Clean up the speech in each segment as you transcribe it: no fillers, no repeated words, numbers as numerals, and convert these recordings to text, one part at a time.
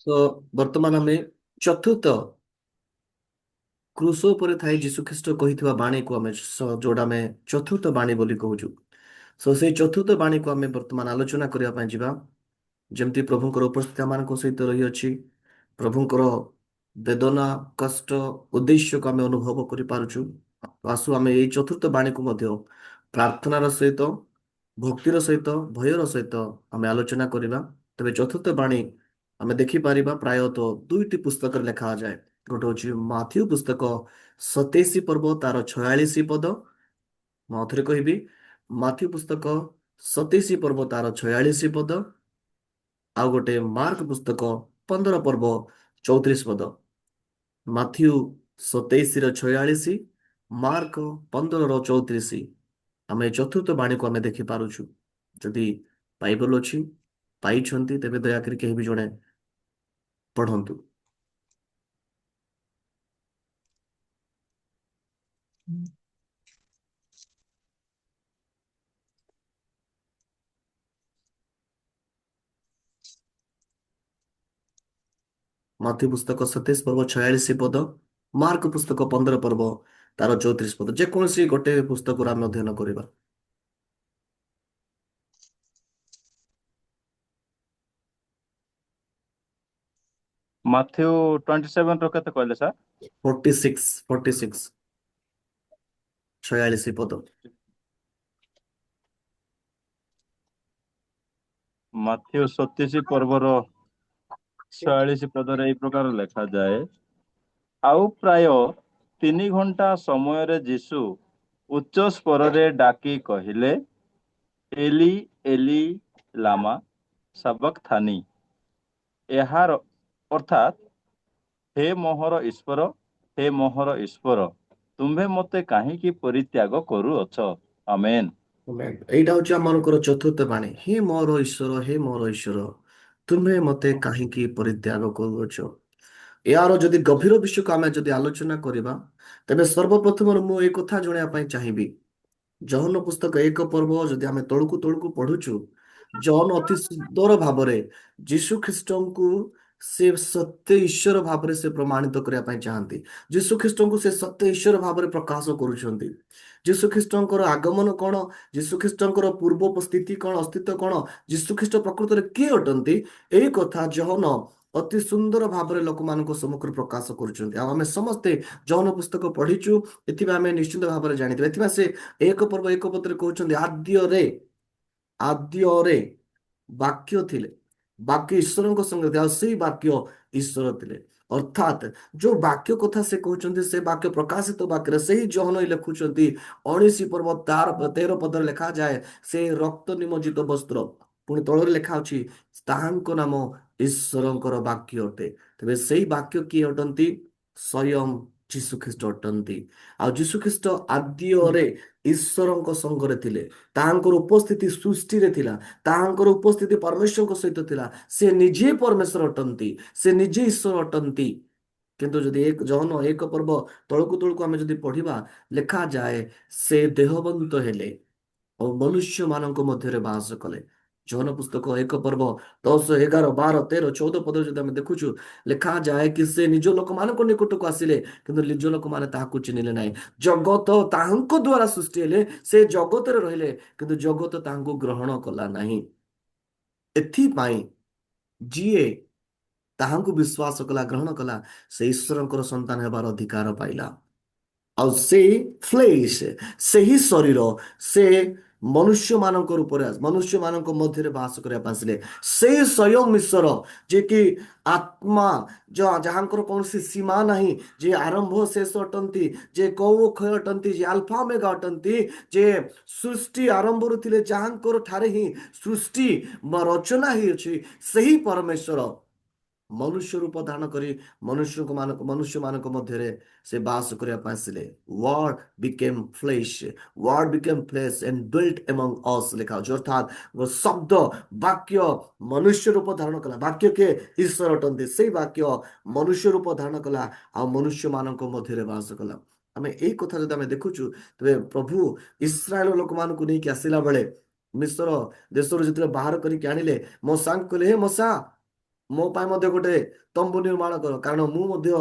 ତ ବର୍ତ୍ତମାନ ଆମେ ଚତୁର୍ଥ କ୍ରୁଶ ଉପରେ ଥାଇ ଯୀଶୁଖ୍ରୀଷ୍ଟ କହିଥିବା ବାଣୀକୁ ଯୋଉଟା ଆମେ ଚତୁର୍ଥ ବାଣୀ ବୋଲି କହୁଛୁ। ସେଇ ଚତୁର୍ଥ ବାଣୀକୁ ଆମେ ବର୍ତ୍ତମାନ ଆଲୋଚନା କରିବା ପାଇଁ ଯିବା। ଯେମିତି ପ୍ରଭୁଙ୍କର ଉପସ୍ଥିତି ମାନଙ୍କ ସହିତ ରହିଅଛି, ପ୍ରଭୁଙ୍କର ବେଦନା କଷ୍ଟ ଉଦ୍ଦେଶ୍ୟକୁ ଆମେ ଅନୁଭବ କରିପାରୁଛୁ। ଆସୁ ଆମେ ଏଇ ଚତୁର୍ଥ ବାଣୀକୁ ମଧ୍ୟ ପ୍ରାର୍ଥନାର ସହିତ, ଭକ୍ତିର ସହିତ, ଭୟର ସହିତ ଆମେ ଆଲୋଚନା କରିବା। ତେବେ ଚତୁର୍ଥ ବାଣୀ ଆମେ ଦେଖିପାରିବା ପ୍ରାୟତଃ ଦୁଇଟି ପୁସ୍ତକରେ ଲେଖାଯାଏ। ଗୋଟେ ହଉଛି ମାଥ୍ୟୁ ପୁସ୍ତକ 27 ପର୍ବ ତାର 46 ପଦ। ମୁଁ ଆଉଥରେ କହିବି, ମାଥ୍ୟୁ ପୁସ୍ତକ 27 ପର୍ବ ତାର 46 ପଦ। ଆଉ ଗୋଟେ ମାର୍କ ପୁସ୍ତକ 15 ପର୍ବ 34 ପଦ। ମାଥ୍ୟୁ 27ର 46, ମାର୍କ 15ର 34। ଆମେ ଏ ଚତୁର୍ଥ ବାଣୀକୁ ଆମେ ଦେଖିପାରୁଛୁ। ଯଦି ବାଇବଲ ଅଛି, ପାଇଛନ୍ତି, ତେବେ ଦୟାକରି କେହି ବି ଜଣେ ପଢନ୍ତୁ। ମାଥ୍ୟୁ ପୁସ୍ତକ 27 ପର୍ବ 46 ପଦ, ମାର୍କ ପୁସ୍ତକ 15 ପର୍ବ ତାର 34 ପଦ। ଯେକୌଣସି ଗୋଟେ ପୁସ୍ତକରୁ ଆମେ ଅଧ୍ୟୟନ କରିବା। ମାଥ୍ୟୁ 27 ର କେତେ କହିଲେ ସାର୍? 46 46 ପଦ। ମାଥ୍ୟୁ 27 ପର୍ବର 46 ପଦରେ ଏଇ ପ୍ରକାର ଲେଖାଯାଏ। ଆଉ ପ୍ରାୟ 3 ଘଣ୍ଟା ସମୟରେ ଯୀଶୁ ଉଚ୍ଚ ସ୍ୱରରେ ଡାକି କହିଲେ, ଏଲି ଏଲି ଲାମା ସାବକ୍ଥାନି। ଏହାର ଅର୍ଥାତ୍, ହେ ମୋହର ଈଶ୍ୱର, ହେ ମୋହର ଈଶ୍ୱର, ତୁମ୍ଭେ ମୋତେ କାହିଁକି ପରିତ୍ୟାଗ କରୁଅଛ? ଆମେନ୍। Amen। ଏଇଟା ହଉଛି ଆମମାନଙ୍କର ଚତୁର୍ଥ ବାଣୀ। ହେ ମୋର ଈଶ୍ୱର, ହେ ମୋର ଈଶ୍ୱର, ତୁମେ ମତେ କାହିଁକି ପରିତ୍ୟାଗ କରୁଅଛ? ଏହାର ଯଦି ଗଭୀର ବିଷୟକୁ ଆମେ ଯଦି ଆଲୋଚନା କରିବା, ତେବେ ସର୍ବପ୍ରଥମରୁ ମୁଁ ଏଇ କଥା ଜଣାଇବା ପାଇଁ ଚାହିଁବି। ଜହନ ପୁସ୍ତକ 1 ପର୍ବ ଯଦି ଆମେ ତଳକୁ ତଳକୁ ପଢୁଛୁ, ଜହନ ଅତି ସୁନ୍ଦର ଭାବରେ ଯୀଶୁ ଖ୍ରୀଷ୍ଟଙ୍କୁ ସେ ସତ୍ୟ ଈଶ୍ୱର ଭାବରେ ସେ ପ୍ରମାଣିତ କରିବା ପାଇଁ ଚାହାନ୍ତି। ଯୀଶୁ ଖ୍ରୀଷ୍ଟଙ୍କୁ ସେ ସତ୍ୟ ଈଶ୍ୱର ଭାବରେ ପ୍ରକାଶ କରୁଛନ୍ତି। ଯୀଶୁ ଖ୍ରୀଷ୍ଟଙ୍କର ଆଗମନ କଣ, ଯୀଶୁ ଖ୍ରୀଷ୍ଟଙ୍କର ପୂର୍ବ ସ୍ଥିତି କଣ, ଅସ୍ତିତ୍ୱ କଣ, ଯୀଶୁ ଖ୍ରୀଷ୍ଟ ପ୍ରକୃତରେ କିଏ ଅଟନ୍ତି, ଏଇ କଥା ଜହନ ଅତି ସୁନ୍ଦର ଭାବରେ ଲୋକମାନଙ୍କ ସମ୍ମୁଖରେ ପ୍ରକାଶ କରୁଛନ୍ତି। ଆଉ ଆମେ ସମସ୍ତେ ଜହନ ପୁସ୍ତକ ପଢିଛୁ, ଏଥିପାଇଁ ଆମେ ନିଶ୍ଚିତ ଭାବରେ ଜାଣିଥିବା। ଏଥିପାଇଁ ସେ 1 ପର୍ବ 1 ପଦରେ କହୁଛନ୍ତି, ଆଦ୍ୟରେ ବାକ୍ୟ ଥିଲେ, ବାକ୍ୟ ଈଶ୍ୱରଙ୍କ ସଙ୍ଗେ ଥିଲେ, ଆଉ ସେଇ ବାକ୍ୟ ଈଶ୍ୱର ଥିଲେ। ଅର୍ଥାତ୍ ଯୋଉ ବାକ୍ୟ କଥା ସେ କହୁଛନ୍ତି, ସେ ବାକ୍ୟ ପ୍ରକାଶିତ ବାକ୍ୟରେ ସେହି ଜହନ ଲେଖୁଛନ୍ତି। 19 ପର୍ବ ତାର 13 ପଦରେ ଲେଖାଯାଏ, ସେ ରକ୍ତ ନିମଜ୍ଜିତ ବସ୍ତ୍ର। ପୁଣି ତଳରେ ଲେଖା ଅଛି, ତାହାଙ୍କ ନାମ ଈଶ୍ୱରଙ୍କର ବାକ୍ୟ ଅଟେ। ତେବେ ସେଇ ବାକ୍ୟ କିଏ ଅଟନ୍ତି? ସ୍ୱୟଂ ଯୀଶୁଖ୍ରୀଷ୍ଟ ଅଟନ୍ତି। ଆଉ ଯୀଶୁଖ୍ରୀଷ୍ଟ ଆଦ୍ୟରେ ଈଶ୍ୱରଙ୍କ ସଙ୍ଗରେ ଥିଲେ। ତାହାଙ୍କର ଉପସ୍ଥିତି ସୃଷ୍ଟିରେ ଥିଲା, ତାହାଙ୍କର ଉପସ୍ଥିତି ପରମେଶ୍ୱରଙ୍କ ସହିତ ଥିଲା। ସେ ନିଜେ ପରମେଶ୍ୱର ଅଟନ୍ତି, ସେ ନିଜେ ଈଶ୍ୱର ଅଟନ୍ତି। କିନ୍ତୁ ଯଦି ଜହନ 1 ପର୍ବ ତଳକୁ ତଳକୁ ଆମେ ଯଦି ପଢିବା, ଲେଖାଯାଏ ସେ ଦେହବନ୍ତ ହେଲେ ଓ ମନୁଷ୍ୟ ମାନଙ୍କ ମଧ୍ୟରେ ବାସ କଲେ। ଜହନ ପୁସ୍ତକ 1 ପର୍ବ 10, 11, 12, 13, 14 ପଦରେ ଯଦି ଆମେ ଦେଖୁଛୁ, ଲେଖାଯାଏ କି ସେ ନିଜ ଲୋକମାନଙ୍କ ନିକଟକୁ ଆସିଲେ, କିନ୍ତୁ ନିଜ ଲୋକମାନେ ତାହାକୁ ଚିହ୍ନିଲେ ନାହିଁ। ଜଗତ ତାହାଙ୍କ ଦ୍ୱାରା ସୃଷ୍ଟି ହେଲେ, ସେ ଜଗତରେ ରହିଲେ, କିନ୍ତୁ ଜଗତ ତାହାଙ୍କୁ ଗ୍ରହଣ କଲା ନାହିଁ। ଏଥିପାଇଁ ଯିଏ ତାହାଙ୍କୁ ବିଶ୍ୱାସ କଲା, ଗ୍ରହଣ କଲା, ସେ ଈଶ୍ୱରଙ୍କର ସନ୍ତାନ ହେବାର ଅଧିକାର ପାଇଲା। ଆଉ ସେଇ ଫ୍ଲେଶ, ସେହି ଶରୀର, ସେ ମନୁଷ୍ୟ ମାନଙ୍କ ମଧ୍ୟରେ ବାସ କରିବା ପାଇଁ ଆସିଲେ। ସେଇ ସ୍ୱୟଂ ଈଶ୍ୱର, ଯେ କି ଆତ୍ମା, ଯାହାଙ୍କର କୌଣସି ସୀମା ନାହିଁ, ଯେ ଆରମ୍ଭ ଶେଷ ଅଟନ୍ତି, ଯେ କୌ କ୍ଷୟ ଅଟନ୍ତି, ଯେ ଆଲଫା ଓମେଗା ଅଟନ୍ତି, ଯେ ସୃଷ୍ଟି ଆରମ୍ଭରୁ ଥିଲେ, ଯାହାଙ୍କର ଠାରେ ହିଁ ସୃଷ୍ଟି ରଚନା ହେଇଅଛି, ସେହି ପରମେଶ୍ୱର ମନୁଷ୍ୟ ରୂପ ଧାରଣ କରି ମନୁଷ୍ୟମାନଙ୍କ ମଧ୍ୟରେ ସେ ବାସ କରିବା ପାଇଁ ଆସିଲେ। Word became flesh, word became flesh and built among us ଲେଖା ଅଛି। ଅର୍ଥାତ୍ ଶବ୍ଦ, ବାକ୍ୟ ମନୁଷ୍ୟ ରୂପ ଧାରଣ କଲା। ବାକ୍ୟ କିଏ? ଈଶ୍ୱର ଅଟନ୍ତି। ସେଇ ବାକ୍ୟ ମନୁଷ୍ୟ ରୂପ ଧାରଣ କଲା, ଆଉ ମନୁଷ୍ୟ ମାନଙ୍କ ମଧ୍ୟରେ ବାସ କଲା। ଆମେ ଏଇ କଥା ଯଦି ଆମେ ଦେଖୁଛୁ, ତେବେ ପ୍ରଭୁ ଇସ୍ରାଏଲ ଲୋକମାନଙ୍କୁ ନେଇକି ଆସିଲା ବେଳେ, ମିଶ୍ର ଦେଶରୁ ଯେତେବେଳେ ବାହାର କରିକି ଆଣିଲେ, ମଶାଙ୍କୁ କହିଲେ, ହେ ମଶା, ମୋ ପାଇଁ ମଧ୍ୟ ଗୋଟେ ତମ୍ବୁ ନିର୍ମାଣ କର, କାରଣ ମୁଁ ମଧ୍ୟ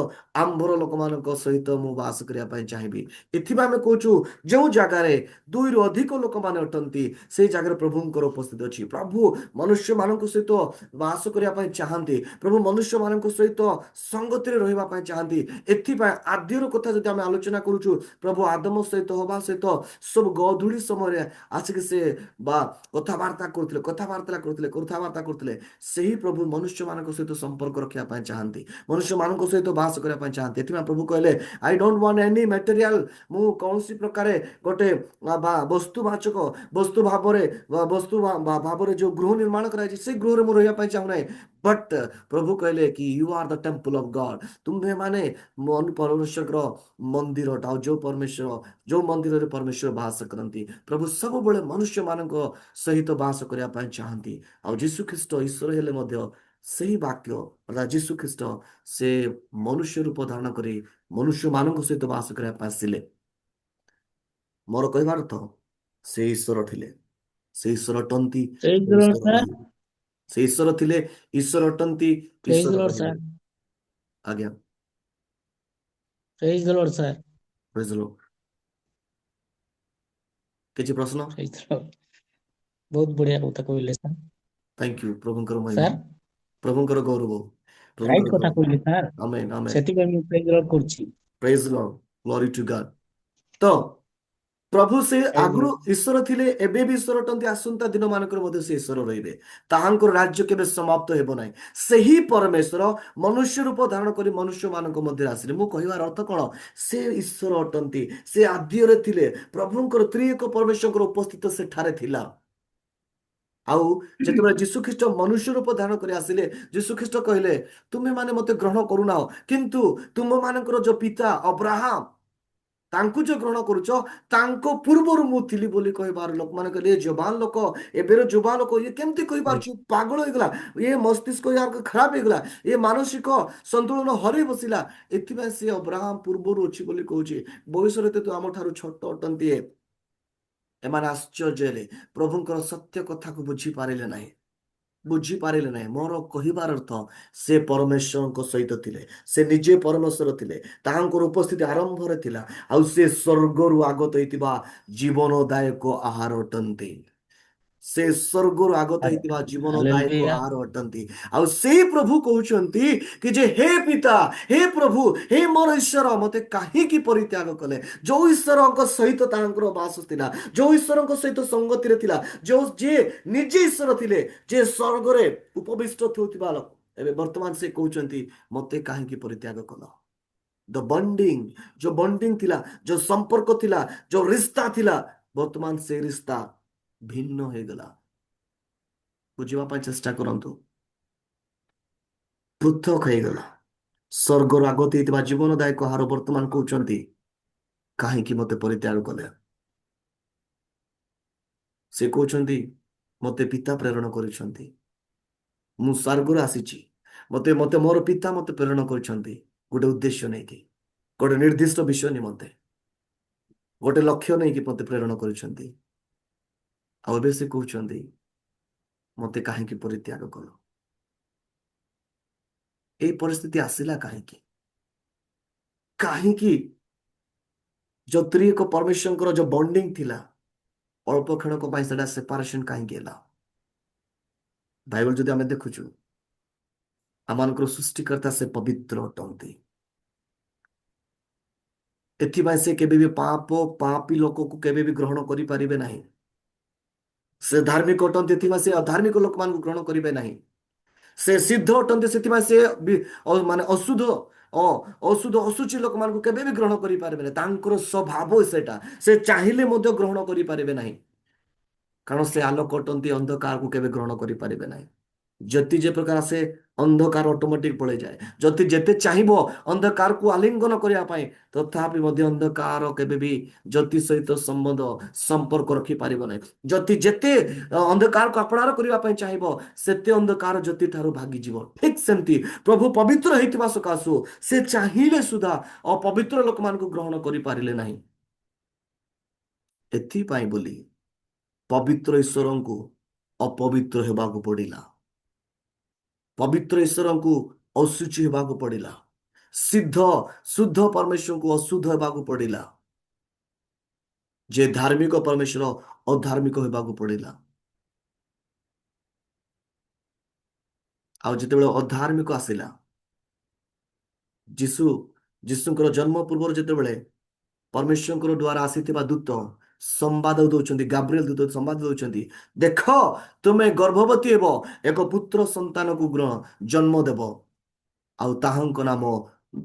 ଆମ୍ଭର ଲୋକମାନଙ୍କ ସହିତ ମୁଁ ବାସ କରିବା ପାଇଁ ଚାହିଁବି। ଏଥିପାଇଁ ଆମେ କହୁଛୁ ଯେଉଁ ଜାଗାରେ ଦୁଇରୁ ଅଧିକ ଲୋକମାନେ ଅଟନ୍ତି ସେଇ ଜାଗାରେ ପ୍ରଭୁଙ୍କର ଉପସ୍ଥିତି ଅଛି। ପ୍ରଭୁ ମନୁଷ୍ୟମାନଙ୍କ ସହିତ ବାସ କରିବା ପାଇଁ ଚାହାନ୍ତି। ପ୍ରଭୁ ମନୁଷ୍ୟମାନଙ୍କ ସହିତ ସଙ୍ଗତିରେ ରହିବା ପାଇଁ ଚାହାନ୍ତି। ଏଥିପାଇଁ ଆଦ୍ୟର କଥା ଯଦି ଆମେ ଆଲୋଚନା କରୁଛୁ, ପ୍ରଭୁ ଆଦମ ସହିତ ହବା ସହିତ ସବୁ ଗଧୂଳି ସମୟରେ ଆସିକି ସେ ବା କଥାବାର୍ତ୍ତା କରୁଥିଲେ। ସେହି ପ୍ରଭୁ ମନୁଷ୍ୟମାନଙ୍କ ସହିତ ସମ୍ପର୍କ ରଖିବା ପାଇଁ ଚାହାନ୍ତି, ମନୁଷ୍ୟମାନଙ୍କ ସହିତ ବାସ କରିବା ପାଇଁ ଚାହାନ୍ତି। ଏଥିପାଇଁ ପ୍ରଭୁ କହିଲେ, I don't want any material, ମୁଁ କୌଣସି ପ୍ରକାରେ ଗୋଟେ ବା ବସ୍ତୁ ଭାବରେ ଯୋଉ ଗୃହ ନିର୍ମାଣ କରାଯାଇଛି ସେ ଗୃହରେ ମୁଁ ରହିବା ପାଇଁ ଚାହୁଁନାହିଁ। ବଟ୍ ପ୍ରଭୁ କହିଲେ କି you are the temple of God, ତୁମ୍ଭେ ମାନେ ପରମେଶ୍ୱରଙ୍କର ମନ୍ଦିରଟା। ଆଉ ଯୋଉ ମନ୍ଦିରରେ ପରମେଶ୍ୱର ବାସ କରନ୍ତି, ପ୍ରଭୁ ସବୁବେଳେ ମନୁଷ୍ୟମାନଙ୍କ ସହିତ ବାସ କରିବା ପାଇଁ ଚାହାନ୍ତି। ଆଉ ଯୀଶୁ ଖ୍ରୀଷ୍ଟ ଈଶ୍ୱର ହେଲେ ମଧ୍ୟ ସେହି ବାକ୍ୟ ଅର୍ଥାৎ ଯୀଶୁ ଖ୍ରୀଷ୍ଟ ସେ ମନୁଷ୍ୟ ରୂପ ଧାରଣ କରି ମନୁଷ୍ୟମାନଙ୍କ ସହିତ ବାସ କରିବା ପାଇଁ ଆସିଲେ। ମୋର କହିବାର ଅର୍ଥ, ସେ ଈଶ୍ୱର ଥିଲେ, ସେ ଈଶ୍ୱର ଅଟନ୍ତି, Praise ସେ the Lord, ଈଶ୍ୱର sir. ରହିବେ। ସେ ଈଶ୍ୱର ଥିଲେ, ଈଶ୍ୱର ଅଟନ୍ତି, Praise ଈଶ୍ୱର the Lord, ରହିବେ। sir. ଆଜ୍ଞା, Praise the Lord, sir. ପ୍ରେଜ୍ ଦ ଲର୍ଡ। କିଛି ପ୍ରଶ୍ନ? Praise the Lord. ବହୁତ ବଢିଆ କଥା କହିଲେ ସାର୍। Thank you. ପ୍ରଭୁଙ୍କର ମହିମା, ସାର୍ ପ୍ରଭୁଙ୍କର ଗୌରବ, ରାଇଟ୍ ପ୍ରଭୁଙ୍କର କଥା ଗୌରବ। କହିଲେ ସାର୍, ଆମେନ୍, ଆମେନ୍। ସେଥିପାଇଁ ମୁଁ ପ୍ରେଜ୍ the Lord କରୁଛି। ପ୍ରେଜ୍ ଦ ଲର୍ଡ, ଗ୍ଲୋରି ଟୁ ଗଡ୍। ତ ପ୍ରଭୁ ସେ Praise the ଆଗରୁ Lord. ଈଶ୍ୱର ଥିଲେ, ଏବେ ବି ଈଶ୍ୱର ଅଟନ୍ତି, ଆସନ୍ତା ଦିନ ମାନଙ୍କରେ ମଧ୍ୟ ସେ ଈଶ୍ୱର ରହିବେ। ତାହାଙ୍କର ରାଜ୍ୟ କେବେ ସମାପ୍ତ ହେବ ନାହିଁ। ସେହି ପରମେଶ୍ୱର ମନୁଷ୍ୟ ରୂପ ଧାରଣ କରି ମନୁଷ୍ୟମାନଙ୍କ ମଧ୍ୟରେ ଆସିଲେ। ମୁଁ କହିବାର ଅର୍ଥ କଣ? ସେ ଈଶ୍ୱର ଅଟନ୍ତି, ସେ ଆଦ୍ୟରେ ଥିଲେ। ପ୍ରଭୁଙ୍କର ତ୍ରିଏକ ପରମେଶ୍ୱରଙ୍କର ଉପସ୍ଥିତ ସେଠାରେ ଥିଲା। ଆଉ ଯେତେବେଳେ ଯୀଶୁଖ୍ରୀଷ୍ଟ ମନୁଷ୍ୟ ରୂପ ଧାରଣ କରି ଆସିଲେ, ଯୀଶୁଖ୍ରୀଷ୍ଟ କହିଲେ, ତୁମେ ମାନେ ମତେ ଗ୍ରହଣ କରୁନାହ, କିନ୍ତୁ ତୁମମାନଙ୍କର ଯୋଉ ପିତା ଅବ୍ରାହମ ତାଙ୍କୁ ଯୋଉ ଗ୍ରହଣ କରୁଛ, ତାଙ୍କ ପୂର୍ବରୁ ମୁଁ ଥିଲି ବୋଲି କହିବାର ଲୋକମାନେ କହିଲେ, ଏ ଯବାନ ଲୋକ, ଏବେର ଯୁବା ଲୋକ, ଇଏ କେମିତି କହିପାରୁଛି? ପାଗଳ ହେଇଗଲା, ଇଏ ମସ୍ତିଷ୍କ ୟାର ଖରାପ ହେଇଗଲା, ଇଏ ମାନସିକ ସନ୍ତୁଳନ ହରେଇ ବସିଲା। ଏଥିପାଇଁ ସେ ଅବ୍ରାହମ ପୂର୍ବରୁ ଅଛି ବୋଲି କହୁଛି। ବୟସରେ ତ ଆମ ଠାରୁ ଛୋଟ ଅଟନ୍ତି। ଏମାନେ ଆଶ୍ଚର୍ଯ୍ୟରେ ପ୍ରଭୁଙ୍କର ସତ୍ୟ କଥାକୁ ବୁଝିପାରିଲେ ନାହିଁ। ମୋର କହିବାର ଅର୍ଥ, ସେ ପରମେଶ୍ୱରଙ୍କ ସହିତ ଥିଲେ, ସେ ନିଜେ ପରମେଶ୍ୱର ଥିଲେ, ତାହାଙ୍କର ଉପସ୍ଥିତି ଆରମ୍ଭରେ ଥିଲା। ଆଉ ସେ ସ୍ୱର୍ଗରୁ ଆଗତ ହେଇଥିବା ଜୀବନଦାୟକ ଆହାର ଅଟନ୍ତି। ସେ ସ୍ୱର୍ଗରୁ ଆଗତ ହେଇଥିବା ଜୀବନଦାୟକ ହାଲେଲୁୟା। ଆହାର ଅଟନ୍ତି। ଆଉ ସେଇ ପ୍ରଭୁ କହୁଛନ୍ତି କି ଯେ, ହେ ପିତା, ହେ ପ୍ରଭୁ, ହେ ମୋର ଈଶ୍ୱର, ମତେ କାହିଁକି ପରିତ୍ୟାଗ କଲେ? ଯୋଉ ଈଶ୍ୱରଙ୍କ ସହିତ ତାଙ୍କର ବାସ ଥିଲା, ଯୋଉ ଈଶ୍ୱରଙ୍କ ସହିତ ସଙ୍ଗତିରେ ଥିଲା, ଯିଏ ନିଜେ ଈଶ୍ୱର ଥିଲେ, ଯିଏ ସ୍ୱର୍ଗରେ ଉପବିଷ୍ଟ ହେଉଥିବା ଲୋକ, ଏବେ ବର୍ତ୍ତମାନ ସେ କହୁଛନ୍ତି, ମତେ କାହିଁକି ପରିତ୍ୟାଗ କଲ? ଯୋଉ ବଣ୍ଡିଂ ଥିଲା, ଯୋଉ ସମ୍ପର୍କ ଥିଲା, ଯୋଉ ରିସ୍ତା ଥିଲା, ବର୍ତ୍ତମାନ ସେ ରିସ୍ତା ଭିନ୍ନ ହେଇଗଲା। ବୁଝିବା ପାଇଁ ଚେଷ୍ଟା କରନ୍ତୁ। ପୃଥକ ହେଇଗଲା। ସ୍ୱର୍ଗରୁ ଆଗତ ହେଇଥିବା ଜୀବନଦାୟକ ଆହାର ବର୍ତ୍ତମାନ କହୁଛନ୍ତି, କାହିଁକି ମତେ ପରିତ୍ୟାଗ କଲେ? ସେ କହୁଛନ୍ତି, ମତେ ପିତା ପ୍ରେରଣ କରିଛନ୍ତି, ମୁଁ ସ୍ୱର୍ଗରୁ ଆସିଛି, ମତେ ମତେ ମୋର ପିତା ମତେ ପ୍ରେରଣ କରିଛନ୍ତି ଗୋଟେ ଉଦ୍ଦେଶ୍ୟ ନେଇକି, ଗୋଟେ ନିର୍ଦ୍ଦିଷ୍ଟ ବିଷୟ ନିମନ୍ତେ, ଗୋଟେ ଲକ୍ଷ୍ୟ ନେଇକି ମତେ ପ୍ରେରଣ କରିଛନ୍ତି। ଆଉ ଏବେ ସେ କହୁଛନ୍ତି, ମତେ କାହିଁକି ପରିତ୍ୟାଗ କଲ? ଏଇ ପରିସ୍ଥିତି ଆସିଲା କାହିଁକି? କାହିଁକି ଯୋଉ ତ୍ରିଏକ ପରମେଶ୍ୱରଙ୍କର ଯୋଉ ବଣ୍ଡିଂ ଥିଲା, ଅଳ୍ପ କ୍ଷଣକ ପାଇଁ ସେଟା ସେପାରେସନ କାହିଁକି ହେଲା? ବାଇବଲ ଯଦି ଆମେ ଦେଖୁଛୁ, ଆମମାନଙ୍କର ସୃଷ୍ଟିକର୍ତ୍ତା ସେ ପବିତ୍ର ଅଟନ୍ତି। ଏଥିପାଇଁ ସେ କେବେ ବି ପାପୀ ଲୋକକୁ କେବେ ବି ଗ୍ରହଣ କରିପାରିବେ ନାହିଁ। ସେ ଧାର୍ମିକ ଅଟନ୍ତି, ଏଥିପାଇଁ ସେ ଅଧାର୍ମିକ ଲୋକମାନଙ୍କୁ ଗ୍ରହଣ କରିବେ ନାହିଁ। ସେ ସିଦ୍ଧ ଅଟନ୍ତି, ସେଥିପାଇଁ ସେ ମାନେ ଅଶୁଚି ଲୋକମାନଙ୍କୁ କେବେ ବି ଗ୍ରହଣ କରିପାରିବେ ନାହିଁ। ତାଙ୍କର ସ୍ୱଭାବ ସେଟା, ସେ ଚାହିଁଲେ ମଧ୍ୟ ଗ୍ରହଣ କରିପାରିବେ ନାହିଁ, କାରଣ ସେ ଆଲୋକ ଅଟନ୍ତି, ଅନ୍ଧକାରକୁ କେବେ ଗ୍ରହଣ କରିପାରିବେ ନାହିଁ। ଯେ ପ୍ରକାର ସେ ଅନ୍ଧକାର ଅଟୋମେଟିକ ପଳେଇଯାଏ। ଯେତେ ଚାହିଁବ ଅନ୍ଧକାରକୁ ଆଲିଙ୍ଗନ କରିବା ପାଇଁ, ତଥାପି ମଧ୍ୟ ଅନ୍ଧକାର କେବେ ବି ଜ୍ୟୋତି ସହିତ ସମ୍ପର୍କ ରଖିପାରିବ ନାହିଁ। ଯେତେ ଅନ୍ଧକାରକୁ ଆପଣାର କରିବା ପାଇଁ ଚାହିଁବ, ସେତେ ଅନ୍ଧକାର ଜ୍ୟୋତି ଠାରୁ ଭାଗିଯିବ। ଠିକ ସେମିତି ପ୍ରଭୁ ପବିତ୍ର ହେଇଥିବା ସକାଶୁ ସେ ଚାହିଁଲେ ସୁଦ୍ଧା ଅପବିତ୍ର ଲୋକମାନଙ୍କୁ ଗ୍ରହଣ କରିପାରିଲେ ନାହିଁ। ଏଥିପାଇଁ ବୋଲି ପବିତ୍ର ଈଶ୍ୱରଙ୍କୁ ଅପବିତ୍ର ହେବାକୁ ପଡ଼ିଲା। ପବିତ୍ର ଈଶ୍ୱରଙ୍କୁ ଅଶୁଚି ହେବାକୁ ପଡ଼ିଲା। ଶୁଦ୍ଧ ପରମେଶ୍ୱରଙ୍କୁ ଅଶୁଦ୍ଧ ହେବାକୁ ପଡ଼ିଲା। ଯେ ଧାର୍ମିକ ପରମେଶ୍ୱର ଅଧାର୍ମିକ ହେବାକୁ ପଡ଼ିଲା। ଆଉ ଯେତେବେଳେ ଅଧାର୍ମିକ ଆସିଲା, ଯୀଶୁଙ୍କର ଜନ୍ମ ପୂର୍ବରୁ ଯେତେବେଳେ ପରମେଶ୍ୱରଙ୍କର ଦ୍ୱାରା ଆସିଥିବା ଦୂତ ସମ୍ବାଦ ଦଉଛନ୍ତି, ଗାବ୍ରିଏଲ ଦୂତ ସମ୍ବାଦ ଦଉଛନ୍ତି, ଦେଖ ତୁମେ ଗର୍ଭବତୀ ହେବ, ଏକ ପୁତ୍ର ସନ୍ତାନକୁ ଜନ୍ମ ଦେବ, ଆଉ ତାହାଙ୍କ ନାମ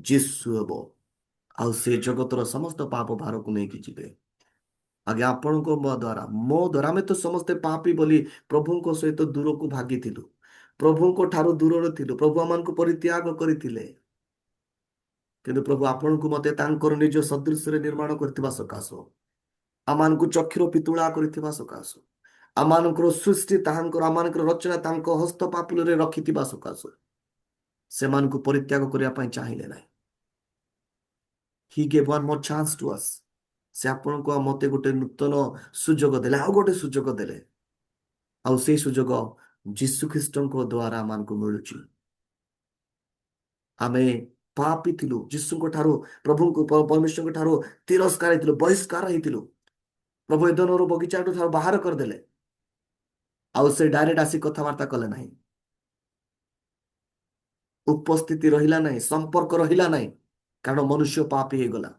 ଯୀଶୁ ହେବ, ଆଉ ସେ ଜଗତର ସମସ୍ତ ପାପ ଭାରକୁ ନେଇକି ଯିବେ। ଆଜ୍ଞା, ଆପଣଙ୍କ ମୋ ଦ୍ୱାରା ଆମେ ତ ସମସ୍ତେ ପାପୀ ବୋଲି ପ୍ରଭୁଙ୍କ ସହିତ ଦୂରକୁ ଭାଗିଥିଲୁ, ପ୍ରଭୁଙ୍କ ଠାରୁ ଦୂରରେ ଥିଲୁ, ପ୍ରଭୁ ଆମମାନଙ୍କୁ ପରିତ୍ୟାଗ କରିଥିଲେ। କିନ୍ତୁ ପ୍ରଭୁ ଆପଣଙ୍କୁ ମତେ ତାଙ୍କର ନିଜ ସଦୃଶ୍ୟରେ ନିର୍ମାଣ କରିଥିବା ସକାଶୁ, ଆମମାନଙ୍କୁ ଚକ୍ଷୁର ପିତୁଳା କରିଥିବା ସକାଶୁ, ଆମମାନଙ୍କର ସୃଷ୍ଟି ତାହାଙ୍କର, ଆମମାନଙ୍କର ରଚନା ତାଙ୍କ ହସ୍ତ ପାପୁଲରେ ରଖିଥିବା ସକାଶୁ ସେମାନଙ୍କୁ ପରିତ୍ୟାଗ କରିବା ପାଇଁ ଚାହିଁଲେ ନାହିଁ। He gave one more chance to us. ସେ ଆପଣଙ୍କୁ ଆଉ ମତେ ଗୋଟେ ନୂତନ ସୁଯୋଗ ଦେଲେ, ଆଉ ଗୋଟେ ସୁଯୋଗ ଦେଲେ, ଆଉ ସେଇ ସୁଯୋଗ ଯୀଶୁ ଖ୍ରୀଷ୍ଟଙ୍କ ଦ୍ୱାରା ଆମମାନଙ୍କୁ ମିଳୁଛି। ଆମେ ପାପୀ ଥିଲୁ, ଯୀଶୁଙ୍କ ଠାରୁ, ପରମେଶ୍ୱରଙ୍କ ଠାରୁ ତିରସ୍କାର ହେଇଥିଲୁ, ବହିଷ୍କାର ହେଇଥିଲୁ। ପ୍ରଭୁ ଏଦନର ବଗିଚାଠୁ ଠାରୁ ବାହାର କରିଦେଲେ, ଆଉ ସେ ଡାଇରେକ୍ଟ ଆସି କଥାବାର୍ତ୍ତା କଲେ ନାହିଁ, ଉପସ୍ଥିତି ରହିଲା ନାହିଁ, ସମ୍ପର୍କ ରହିଲା ନାହିଁ, କାରଣ ମନୁଷ୍ୟ ପାପୀ ହେଇଗଲା।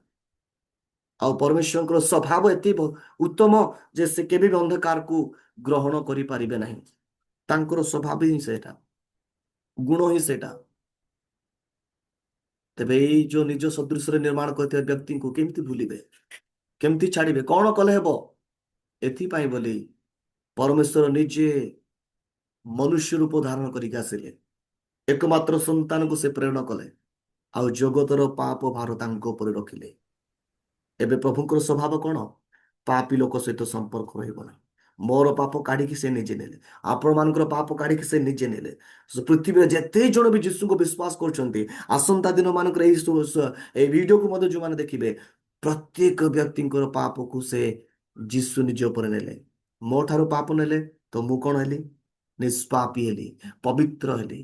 ଆଉ ପରମେଶ୍ୱରଙ୍କର ସ୍ୱଭାବ ଏତେ ଉତ୍ତମ ଯେ ସେ କେବେ ବି ଅନ୍ଧକାରକୁ ଗ୍ରହଣ କରିପାରିବେ ନାହିଁ। ତାଙ୍କର ସ୍ୱଭାବ ହିଁ ସେଇଟା, ଗୁଣ ହିଁ ସେଇଟା। ତେବେ ଏଇ ଯୋଉ ନିଜ ସଦୃଶ୍ୟରେ ନିର୍ମାଣ କରିଥିବା ବ୍ୟକ୍ତିଙ୍କୁ କେମିତି ଭୁଲିବେ, କେମିତି ଛାଡ଼ିବେ, କଣ କଲେ ହେବ? ଏଥିପାଇଁ ବୋଲି ପରମେଶ୍ୱର ନିଜେ ମନୁଷ୍ୟ ରୂପ ଧାରଣ କରିକି ଆସିଲେ, ଏକମାତ୍ର ସନ୍ତାନକୁ ସେ ପ୍ରେରଣ କଲେ, ଆଉ ଜଗତର ପାପ ଭାର ତାଙ୍କ ଉପରେ ରଖିଲେ। ଏବେ ପ୍ରଭୁଙ୍କର ସ୍ୱଭାବ କଣ? ପାପୀ ଲୋକ ସହିତ ସମ୍ପର୍କ ରହିବ ନାହିଁ। ମୋର ପାପ କାଢିକି ସେ ନିଜେ ନେଲେ, ଆପଣମାନଙ୍କର ପାପ କାଢିକି ସେ ନିଜେ ନେଲେ। ପୃଥିବୀରେ ଯେତେ ଜଣ ବି ଯୀଶୁଙ୍କୁ ବିଶ୍ୱାସ କରୁଛନ୍ତି, ଆସନ୍ତା ଦିନ ମାନଙ୍କର ଏଇ ଭିଡିଓକୁ ମଧ୍ୟ ଯୋଉମାନେ ଦେଖିବେ, ପ୍ରତ୍ୟେକ ବ୍ୟକ୍ତିଙ୍କର ପାପକୁ ସେ ଯୀଶୁ ନିଜ ଉପରେ ନେଲେ। ମୋ ଠାରୁ ପାପ ନେଲେ ତ ମୁଁ କଣ ହେଲି? ନିଷ୍ପାପୀ ହେଲି, ପବିତ୍ର ହେଲି।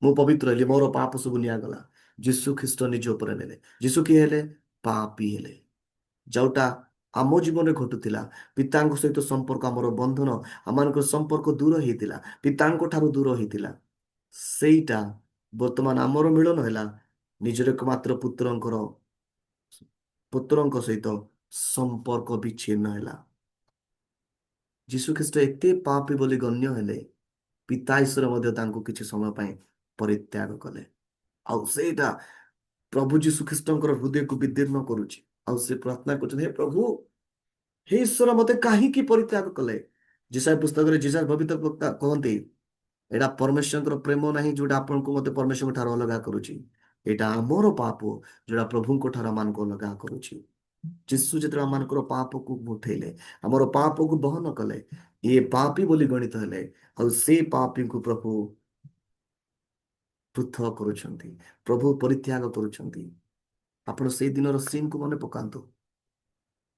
ମୁଁ ପବିତ୍ର ହେଲି, ମୋର ପାପ ସବୁ ନିଆଗଲା, ଯୀଶୁ ଖ୍ରୀଷ୍ଟ ନିଜ ଉପରେ ନେଲେ। ଯୀଶୁ କିଏ ହେଲେ? ପାପୀ ହେଲେ। ଯୋଉଟା ଆମ ଜୀବନରେ ଘଟୁଥିଲା, ପିତାଙ୍କ ସହିତ ସମ୍ପର୍କ, ଆମର ବନ୍ଧନ, ଆମମାନଙ୍କର ସମ୍ପର୍କ ଦୂର ହେଇଥିଲା, ପିତାଙ୍କ ଠାରୁ ଦୂର ହେଇଥିଲା, ସେଇଟା ବର୍ତ୍ତମାନ ଆମର ମିଳନ ହେଲା ନିଜର ଏକମାତ୍ର ପୁତ୍ରଙ୍କ ସହିତ ସମ୍ପର୍କ ବିଚ୍ଛିନ୍ନ ହେଲା। ଯୀଶୁ ଖ୍ରୀଷ୍ଟ ଏତେ ପାପୀ ବୋଲି ଗଣ୍ୟ ହେଲେ, ପିତା ଈଶ୍ୱର ମଧ୍ୟ ତାଙ୍କୁ କିଛି ସମୟ ପାଇଁ ପରିତ୍ୟାଗ କଲେ। ଆଉ ସେଇଟା ପ୍ରଭୁ ଯୀଶୁ ଖ୍ରୀଷ୍ଟଙ୍କର ହୃଦୟକୁ ବିଦୀର୍ଣ୍ଣ କରୁଛି। ଆଉ ସେ ପ୍ରାର୍ଥନା କରୁଛନ୍ତି, ହେ ପ୍ରଭୁ, ହେ ଈଶ୍ୱର, ମତେ କାହିଁକି ପରିତ୍ୟାଗ କଲେ? ଯିଶାୟା ପୁସ୍ତକରେ ଯିଶା ଭବିଷ୍ୟତ ବକ୍ତା କହନ୍ତି, ଏଇଟା ପରମେଶ୍ୱରଙ୍କର ପ୍ରେମ ନାହିଁ ଯୋଉଟା ଆପଣଙ୍କୁ ମତେ ପରମେଶ୍ୱରଙ୍କ ଠାରୁ ଅଲଗା କରୁଛି, ଏଇଟା ଆମର ପାପ ଯୋଉଟା ପ୍ରଭୁଙ୍କ ଠାରୁ ଆମମାନଙ୍କୁ ଅଲଗା କରୁଛି। ଯୀଶୁ ଯେତେବେଳେ ଆମମାନଙ୍କର ପାପକୁ ଉଠେଇଲେ, ଆମର ପାପକୁ ବହନ କଲେ, ଇଏ ପାପୀ ବୋଲି ଗଣିତ ହେଲେ, ଆଉ ସେଇ ପାପୀଙ୍କୁ ପ୍ରଭୁ ପୃଥକ କରୁଛନ୍ତି, ପ୍ରଭୁ ପରିତ୍ୟାଗ କରୁଛନ୍ତି। ଆପଣ ସେଇ ଦିନର ସିନ୍କୁ ମନେ ପକାନ୍ତୁ।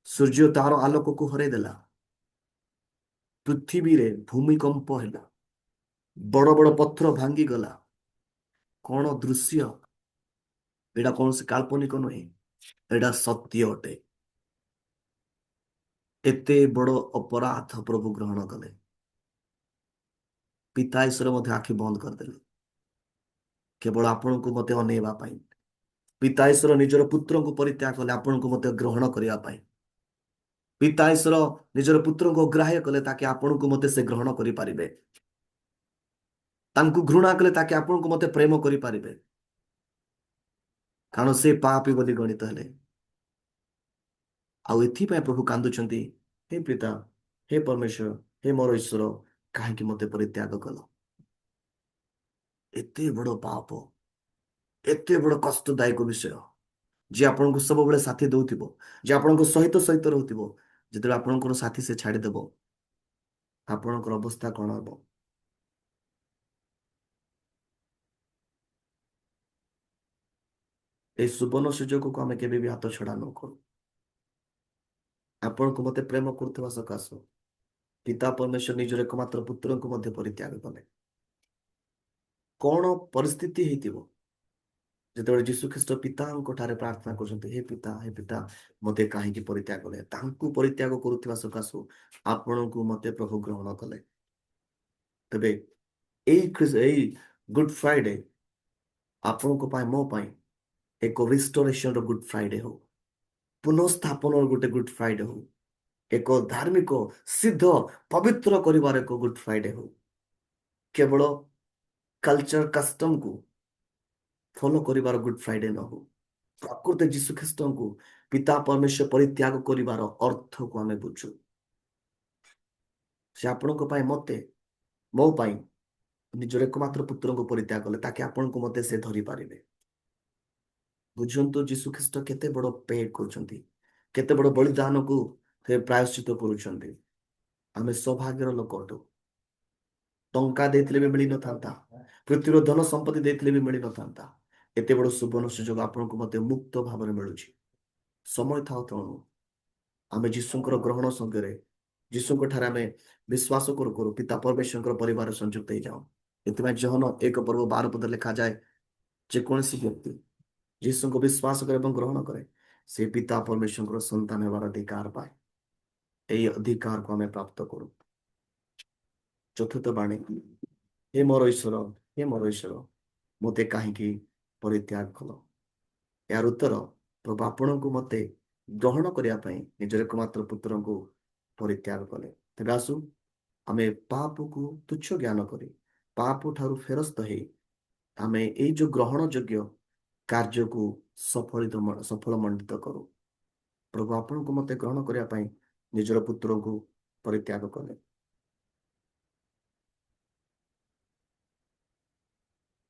ସୂର୍ଯ୍ୟ ତାର ଆଲୋକକୁ ହରାଇ ଦେଲା, ପୃଥିବୀରେ ଭୂମିକମ୍ପ ହେଲା, ବଡ ବଡ ପଥର ଭାଙ୍ଗିଗଲା। କଣ ଦୃଶ୍ୟ! ଏଇଟା କୌଣସି କାଳ୍ପନିକ ନୁହେଁ, ଏଇଟା ସତ୍ୟ ଅଟେ। ଏତେ ବଡ ଅପରାଧ ପ୍ରଭୁ ଗ୍ରହଣ କଲେ, ପିତା ଈଶ୍ୱର ମଧ୍ୟ ଆଖି ବନ୍ଦ କରିଦେଲେ କେବଳ ଆପଣଙ୍କୁ ମତେ ଅନେଇବା ପାଇଁ। ପିତା ଈଶ୍ୱର ନିଜର ପୁତ୍ରଙ୍କୁ ପରିତ୍ୟାଗ କଲେ ଆପଣଙ୍କୁ ମତେ ଗ୍ରହଣ କରିବା ପାଇଁ। ପିତା ଈଶ୍ୱର ନିଜର ପୁତ୍ରଙ୍କୁ ଅଗ୍ରାହ୍ୟ କଲେ ତାକେ ଆପଣଙ୍କୁ ମତେ ସେ ଗ୍ରହଣ କରିପାରିବେ। ତାଙ୍କୁ ଘୃଣା କଲେ ତାକେ ଆପଣଙ୍କୁ ମତେ ପ୍ରେମ କରିପାରିବେ, କାରଣ ସେ ପାପୀ ବୋଲି ଗଣିତ ହେଲେ। ଆଉ ଏଥିପାଇଁ ପ୍ରଭୁ କାନ୍ଦୁଛନ୍ତି, ହେ ପିତା, ହେ ପରମେଶ୍ୱର, ହେ ମୋର ଈଶ୍ୱର, କାହିଁକି ମତେ ପରିତ୍ୟାଗ କଲ? ଏତେ ବଡ ପାପ, ଏତେ ବଡ କଷ୍ଟଦାୟକ ବିଷୟ, ଯିଏ ଆପଣଙ୍କୁ ସବୁବେଳେ ସାଥି ଦଉଥିବ, ଯେ ଆପଣଙ୍କ ସହିତ ସହିତ ରହୁଥିବ, ଯେତେବେଳେ ଆପଣଙ୍କର ସାଥି ସେ ଛାଡିଦେବ, ଆପଣଙ୍କର ଅବସ୍ଥା କଣ ହବ? ଏଇ ସୁବର୍ଣ୍ଣ ସୁଯୋଗକୁ ଆମେ କେବେ ବି ହାତ ଛଡା ନ କରୁ। ଆପଣଙ୍କୁ ମତେ ପ୍ରେମ କରୁଥିବା ସକାଶୁ ପିତା ପରମେଶ୍ୱର ନିଜର ଏକମାତ୍ର ପୁତ୍ରଙ୍କୁ ମଧ୍ୟ ପରିତ୍ୟାଗ କଲେ। କଣ ପରିସ୍ଥିତି ହେଇଥିବ ଯେତେବେଳେ ଯୀଶୁ ଖ୍ରୀଷ୍ଟ ପିତାଙ୍କ ଠାରେ ପ୍ରାର୍ଥନା କରୁଛନ୍ତି, ହେ ପିତା ମତେ କାହିଁକି ପରିତ୍ୟାଗ କଲେ? ତାଙ୍କୁ ପରିତ୍ୟାଗ କରୁଥିବା ସକାଶୁ ଆପଣଙ୍କୁ ମତେ ପ୍ରଭୁ ଗ୍ରହଣ କଲେ। ତେବେ ଏଇ ଗୁଡ୍ ଫ୍ରାଇଡେ ଆପଣଙ୍କ ପାଇଁ, ମୋ ପାଇଁ ଏକ ରିଷ୍ଟୋରେସନର ଗୁଡ୍ ଫ୍ରାଇଡେ ହଉ, ପୁନଃସ୍ଥାପନର ଗୋଟେ ଗୁଡ୍ ଫ୍ରାଇଡେ ହଉ, ଏକ ଧାର୍ମିକ ସିଦ୍ଧ ପବିତ୍ର କରିବାର ଏକ ଗୁଡ୍ ଫ୍ରାଇଡେ ହଉ, କେବଳ କଲଚର କଷ୍ଟମକୁ ଫଲୋ କରିବାର ଗୁଡ୍ ଫ୍ରାଇଡେ ନ ହଉ, ପ୍ରକୃତ ଯୀଶୁ ଖ୍ରୀଷ୍ଟଙ୍କୁ ପିତା ପରମେଶ୍ୱର ପରିତ୍ୟାଗ କରିବାର ଅର୍ଥକୁ ଆମେ ବୁଝୁ। ସେ ଆପଣଙ୍କ ପାଇଁ, ମତେ, ମୋ ପାଇଁ ନିଜର ଏକମାତ୍ର ପୁତ୍ରଙ୍କୁ ପରିତ୍ୟାଗ କଲେ ତାକେ ଆପଣଙ୍କୁ ମତେ ସେ ଧରି ପାରିବେ। ବୁଝନ୍ତୁ ଯୀଶୁ ଖ୍ରୀଷ୍ଟ କେତେ ବଡ ପେଡ୍ କରୁଛନ୍ତି, କେତେ ବଡ ବଳିଦାନକୁ ସେ ପ୍ରାୟଶ୍ଚିତ କରୁଛନ୍ତି। ଆମେ ସୌଭାଗ୍ୟର ଲୋକ ଅଟୁ। ଟଙ୍କା ଦେଇଥିଲେ ବି ମିଳିନଥାନ୍ତା, ପୃଥିବୀର ଧନ ସମ୍ପତ୍ତି ଦେଇଥିଲେ ବି ମିଳିନଥାନ୍ତା। ଏତେ ବଡ ସୁବର୍ଣ୍ଣ ସୁଯୋଗ ଆପଣଙ୍କୁ ମତେ ମୁକ୍ତ ଭାବରେ ମିଳୁଛି। ସମୟ ଥାଉ ତେଣୁ ଆମେ ଯୀଶୁଙ୍କର ଗ୍ରହଣ ସଙ୍ଗରେ, ଯୀଶୁଙ୍କ ଠାରେ ଆମେ ବିଶ୍ୱାସ କରୁ କରୁ ପିତା ପରମେଶ୍ୱରଙ୍କର ପରିବାର ସଂଯୁକ୍ତ ହେଇଯାଉ। ଏଥିପାଇଁ ଜହନ 1:12 ଲେଖାଯାଏ, ଯେକୌଣସି ବ୍ୟକ୍ତି ଯୀଶୁଙ୍କୁ ବିଶ୍ୱାସ କରେ ଏବଂ ଗ୍ରହଣ କରେ, ସେ ପିତା ପରମେଶ୍ୱରଙ୍କର ସନ୍ତାନ ହେବାର ଅଧିକାର ପାଏ। ଏହି ଅଧିକାରକୁ ଆମେ ପ୍ରାପ୍ତ କରୁ। ଚତୁର୍ଥ ବାଣୀ, ହେ ମୋର ଈଶ୍ୱର, ହେ ମୋର ଈଶ୍ୱର, ମୋତେ କାହିଁକି ପରିତ୍ୟାଗ କଲ? ଏହାର ଉତ୍ତର, ପ୍ରଭୁ ଆପଣଙ୍କୁ ମତେ ଗ୍ରହଣ କରିବା ପାଇଁ ନିଜର ଏକମାତ୍ର ପୁତ୍ରଙ୍କୁ ପରିତ୍ୟାଗ କଲେ। ତେବେ ଆସୁ ଆମେ ପାପକୁ ତୁଚ୍ଛ ଜ୍ଞାନ କରି, ପାପ ଠାରୁ ଫେରସ୍ତ ହେଇ, ଆମେ ଏଇ ଯୋଉ ଗ୍ରହଣ ଯୋଗ୍ୟ କାର୍ଯ୍ୟକୁ ସଫଳ ମଣ୍ଡିତ କରୁ। ପ୍ରଭୁ ଆପଣଙ୍କୁ ମତେ ଗ୍ରହଣ କରିବା ପାଇଁ ନିଜର ପୁତ୍ରଙ୍କୁ ପରିତ୍ୟାଗ କଲେ।